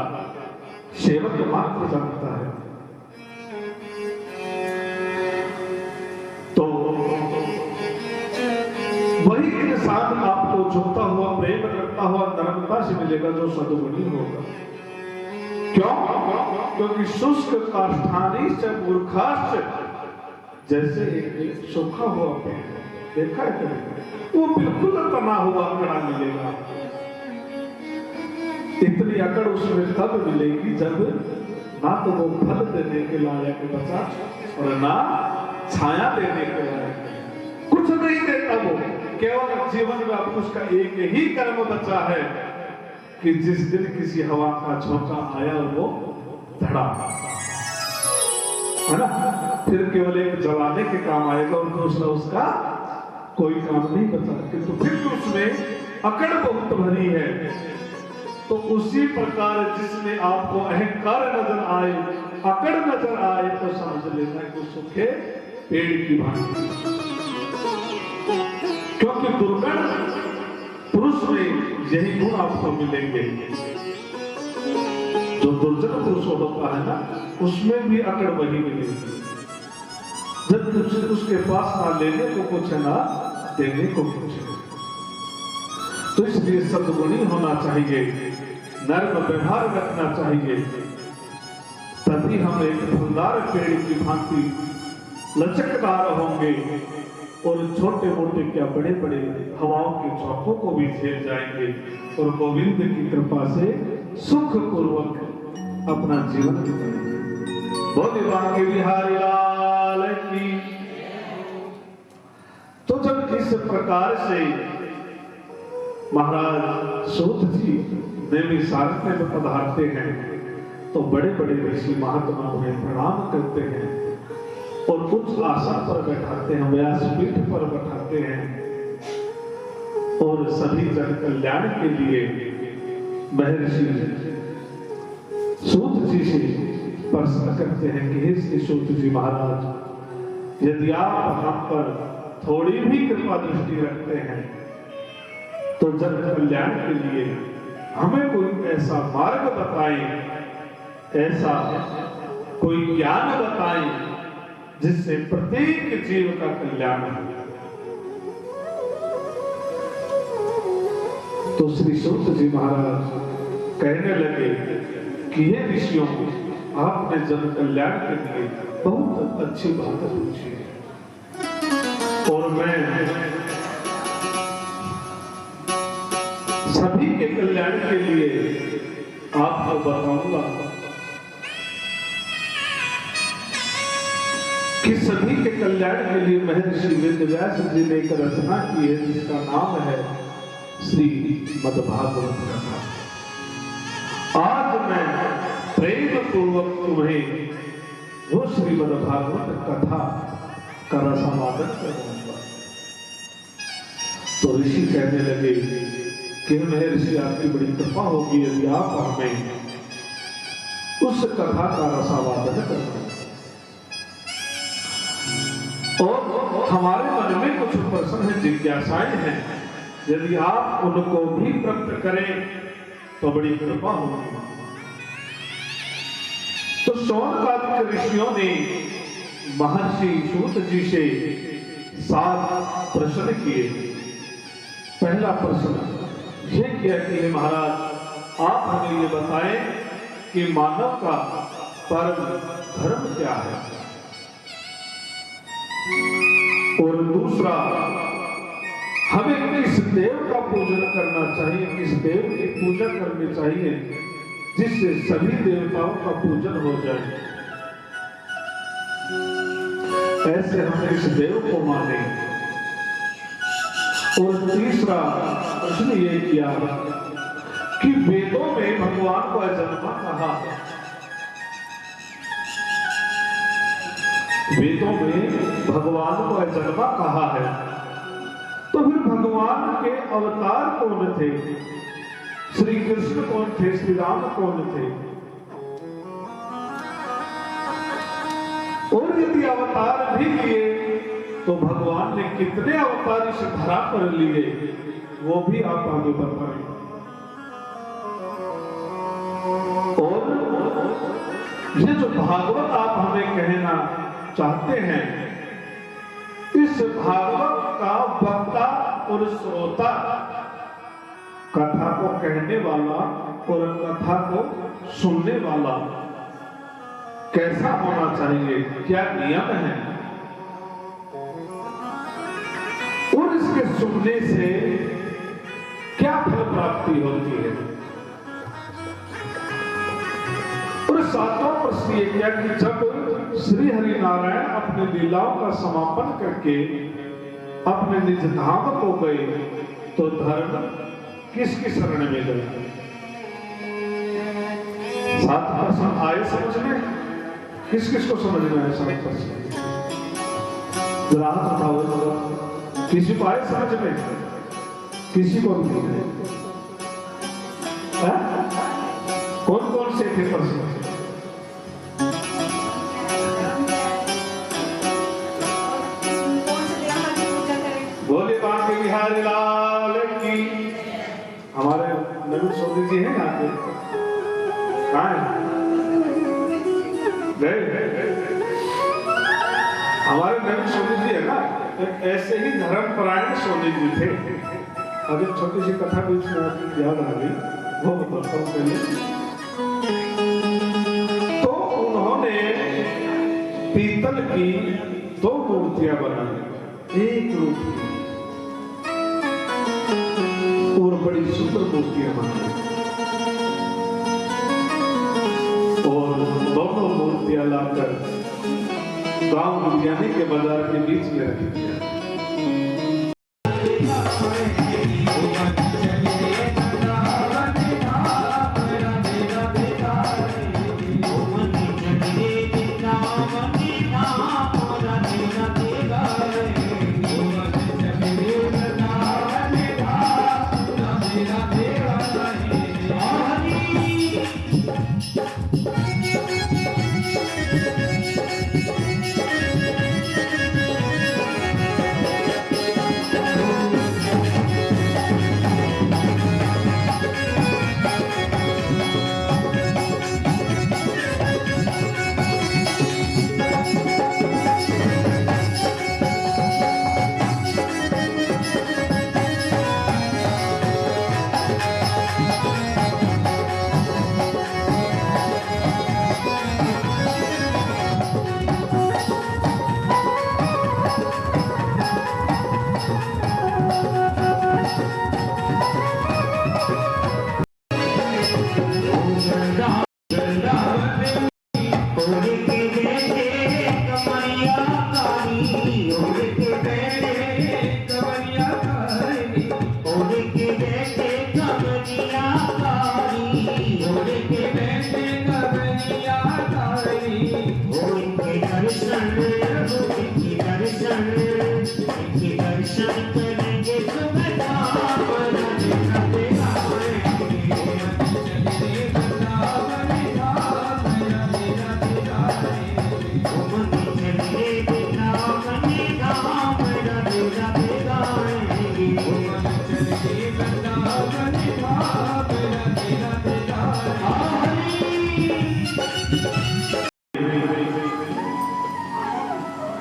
सेवक मात्र समझता है। तो वही इंसान आपको झुकता हुआ, प्रेम करता हुआ, नम्रता से मिलेगा जो सद्गुणी होगा। क्यों? क्योंकि शुष्क काष्ठानी से मूर्खाश्च, जैसे एक सूखा हुआ पेड़ देखा है कभी, वो बिल्कुल तना हुआ अकड़ा मिलेगा। इतनी अकड़ उसमें तब मिलेगी जब ना तो वो फल देने के लायक बचा और ना छाया देने के लायक, कुछ नहीं देता वो। केवल जीवन में अब उसका एक ही कर्म बचा है कि जिस दिन किसी हवा का झोंका आया वो धड़ा, है ना, फिर केवल एक जलाने के काम आएगा और दूसरा उसका कोई काम नहीं बचा। किंतु फिर उसमें अकड़ बहुत भरी है। तो उसी प्रकार जिसमें आपको अहंकार नजर आए, अकड़ नजर आए, तो समझ लेना कि सूखे पेड़ की भांति, क्योंकि दुर्गण पुरुष में यही गुण आपको मिलेंगे। जो दुर्जन पुरुष होता है ना, उसमें भी अकड़ वही मिलेगी। जब उसके पास ना लेने को कुछ है ना देने को कुछ है। तो इसलिए सद्गुणी होना चाहिए, नर्म व्यवहार रखना चाहिए, तभी हम एक फलदार पेड़ की भांति लचकदार होंगे और छोटे मोटे क्या बड़े बड़े हवाओं के झोंकों को भी झेल जाएंगे और गोविंद की कृपा से सुख पूर्वक अपना जीवन बिताएंगे। बोले बांके बिहारी लाल की। तो जब इस प्रकार से महाराज सूत जी देवी सारथ्य में पधारते हैं तो बड़े बड़े ऋषि महात्मा उन्हें प्रणाम करते हैं और उच्च आसन पर बैठाते हैं, व्यासपीठ पर बैठाते हैं और सभी जन कल्याण के लिए महर्षि सूत जी से प्रश्न करते हैं कि हे श्री सूत जी महाराज, यदि आप हम पर थोड़ी भी कृपा दृष्टि रखते हैं तो जन कल्याण के लिए हमें कोई ऐसा मार्ग बताएं, ऐसा कोई ज्ञान बताएं जिससे प्रत्येक जीव का कल्याण हो। तो श्री सूत जी महाराज कहने लगे कि हे ऋषियों, आपने जन कल्याण के लिए बहुत अच्छी बात पूछी और मैं सभी के कल्याण के लिए आपको बताऊंगा कि सभी के कल्याण के लिए महर्षि वेदव्यास जी ने एक रचना की है जिसका नाम है श्री मद्भागवत कथा। आज मैं प्रेम पूर्वक तुम्हें वो श्री मद्भागवत कथा का रसावादन करूंगा। तो ऋषि कहने लगे कि महर्षि आपकी बड़ी कृपा होगी यदि आप हमें उस कथा का रसावादन करना। और हमारे मन में कुछ प्रश्न है, जिज्ञासाएं हैं, यदि आप उनको भी प्राप्त करें तो बड़ी कृपा होगी। तो शौनकादिक ऋषियों ने महर्षि सूत जी से 7 प्रश्न किए। पहला प्रश्न ये किया कि हे महाराज, आप हमें ये बताएं कि मानव का परम धर्म क्या है। और दूसरा, हमें किस देव का पूजन करना चाहिए, किस देव की पूजा करनी चाहिए जिससे सभी देवताओं का पूजन हो जाए, ऐसे हम इस देव को माने। और तीसरा प्रश्न ये किया कि वेदों में भगवान को अजन्मा कहा है, वेदों में भगवान को अजन्मा कहा है, तो फिर भगवान के अवतार कौन थे, श्री कृष्ण कौन थे, श्री राम कौन थे। और यदि अवतार भी लिए तो भगवान ने कितने अवतार इस धरा पर लिए वो भी आप आगे बताएं। और ये जो भागवत आप हमें कहना चाहते हैं, इस भागवत का वक्ता और श्रोता, कथा को कहने वाला और कथा को सुनने वाला कैसा होना चाहिए, क्या नियम है, और इसके सुनने से क्या फल प्राप्ति होती है। और सातवां प्रश्न ये किया कि जब श्री हरि नारायण अपने लीलाओं का समापन करके अपने निज धाम को गए तो धर्म किसकी शरण में गए? सात प्रश्न आए समझ में? किस किस को समझ में आए सात प्रश्न? जरा हाथ उठाओ। किसी को आए समझ में? किसी को नहीं आए? कौन कौन से थे प्रश्न? बोले बांके बिहारी लाल की। हमारे नवीन सोनी जी हैं यहाँ पे? कहाँ हैं? हमारे नवीन सोनी जी है ना, ऐसे ही धर्मपरायण सोनी जी थे। अगर छोटी सी कथा बीच में आपकी याद आ गई, वो बताता हूँ पहले। तो उन्होंने पीतल की 2 मूर्तियां बनाई, एक रूप की, और बड़ी सुंदर मूर्तियां बनाई, और दोनों मूर्तियां लाकर गांव लुधियाने के बाजार के बीच में रखी दिया।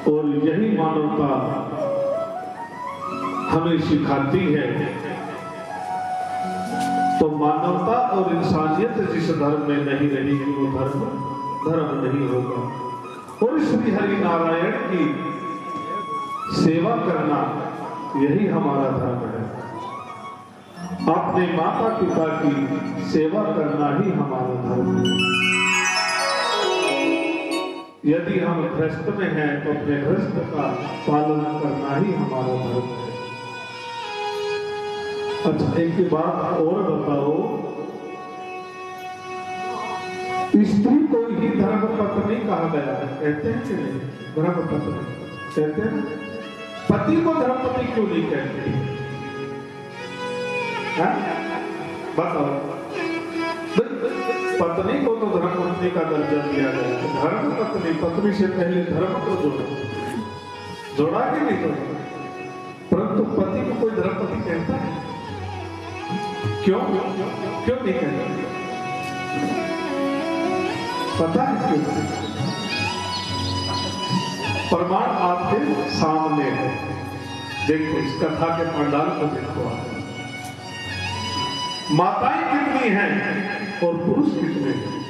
और यही मानवता हमें सिखाती है। तो मानवता और इंसानियत जिस धर्म में नहीं रहेगी वो धर्म नहीं होगा। और श्री हरि नारायण की सेवा करना यही हमारा धर्म है। अपने माता पिता की सेवा करना ही हमारा धर्म है। यदि हम गृहस्थ में हैं तो अपने गृहस्थ का पालन करना ही हमारा धर्म है। अच्छा, एक बात और बताओ, स्त्री को ही धर्म पत्नी कहा गया है, कहते हैं कि नहीं? धर्म पत्नी कहते हैं, पति को धर्म पत्नी क्यों नहीं कहते? बताओ, पत्नी को तो धर्म पत्नी का दर्जा दिया गया है। धर्म पत्नी, पत्नी से पहले धर्म को जोड़ो। जोड़ा कि नहीं जोड़ा? परंतु पति को कोई धर्मपति कहता है? क्यों क्यों नहीं कहता? पता है क्यों? प्रमाण आपके सामने है। देखो इस कथा के पंडाल को देखो आप। माताएं कितनी हैं और पुरुष कितने हैं?